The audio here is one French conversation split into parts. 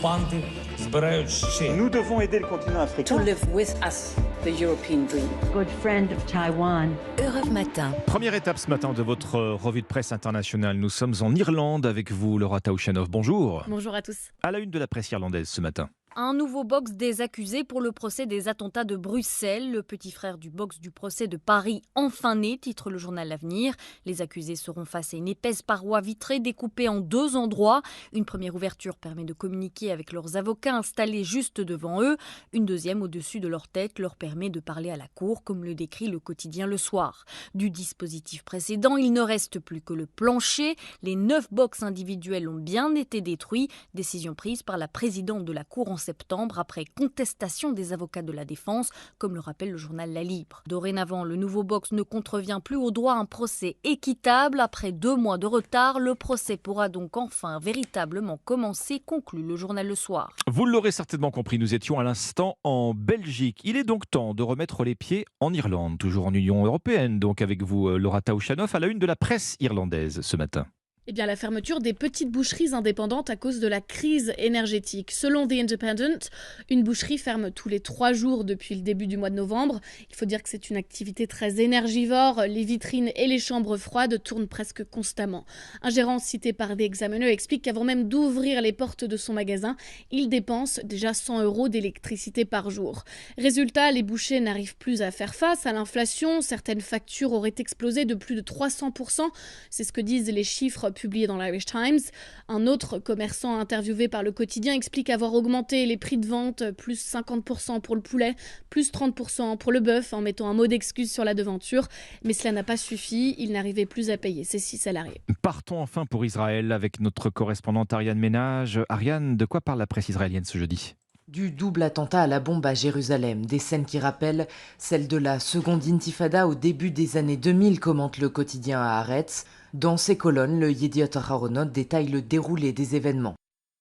окупанти збирають ще. Nous devons aider le continent africain. To live with us, the European dream. Good friend of Taiwan. Europe Matin. Première étape ce matin de votre revue de presse internationale. Nous sommes en Irlande avec vous, Laura Taouchanov. Bonjour. Bonjour à tous. À la une de la presse irlandaise ce matin. Un nouveau box des accusés pour le procès des attentats de Bruxelles. Le petit frère du box du procès de Paris, enfin né, titre le journal L'Avenir. Les accusés seront face à une épaisse paroi vitrée découpée en deux endroits. Une première ouverture permet de communiquer avec leurs avocats installés juste devant eux. Une deuxième au-dessus de leur tête leur permet de parler à la cour, comme le décrit le quotidien Le Soir. Du dispositif précédent, il ne reste plus que le plancher. Les 9 box individuels ont bien été détruits. Décision prise par la présidente de la cour en septembre après contestation des avocats de la défense, comme le rappelle le journal La Libre. Dorénavant, le nouveau box ne contrevient plus au droit à un procès équitable. Après 2 mois de retard, le procès pourra donc enfin véritablement commencer, conclut le journal Le Soir. Vous l'aurez certainement compris, nous étions à l'instant en Belgique. Il est donc temps de remettre les pieds en Irlande, toujours en Union européenne, donc avec vous, Laura Taouchanov, à la une de la presse irlandaise ce matin. Eh bien, la fermeture des petites boucheries indépendantes à cause de la crise énergétique. Selon The Independent, une boucherie ferme tous les 3 jours depuis le début du mois de novembre. Il faut dire que c'est une activité très énergivore. Les vitrines et les chambres froides tournent presque constamment. Un gérant cité par The Examiner explique qu'avant même d'ouvrir les portes de son magasin, il dépense déjà 100 € d'électricité par jour. Résultat, les bouchers n'arrivent plus à faire face à l'inflation. Certaines factures auraient explosé de plus de 300%. C'est ce que disent les chiffres publié dans l'Irish Times. Un autre commerçant interviewé par le quotidien explique avoir augmenté les prix de vente, plus 50% pour le poulet, plus 30% pour le bœuf, en mettant un mot d'excuse sur la devanture. Mais cela n'a pas suffi, il n'arrivait plus à payer ses 6 salariés. Partons enfin pour Israël avec notre correspondante Ariane Ménage. Ariane, de quoi parle la presse israélienne ce jeudi ? Du double attentat à la bombe à Jérusalem, des scènes qui rappellent celles de la seconde intifada au début des années 2000, commente le quotidien Haaretz. Dans ses colonnes, le Yediot Aharonot détaille le déroulé des événements.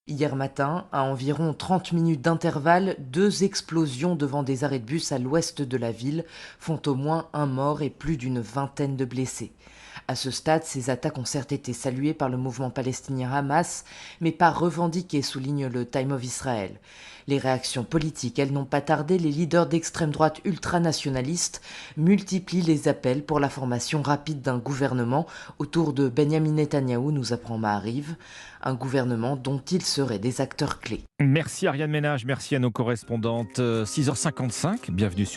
Hier matin, à environ 30 minutes d'intervalle, 2 explosions devant des arrêts de bus à l'ouest de la ville font au moins 1 mort et plus d'une vingtaine de blessés. À ce stade, ces attaques ont certes été saluées par le mouvement palestinien Hamas, mais pas revendiquées, souligne le Time of Israel. Les réactions politiques, elles n'ont pas tardé. Les leaders d'extrême droite ultranationalistes multiplient les appels pour la formation rapide d'un gouvernement autour de Benjamin Netanyahou, nous apprend Maariv, un gouvernement dont ils seraient des acteurs clés. Merci Ariane Ménage, merci à nos correspondantes. 6h55, bienvenue sur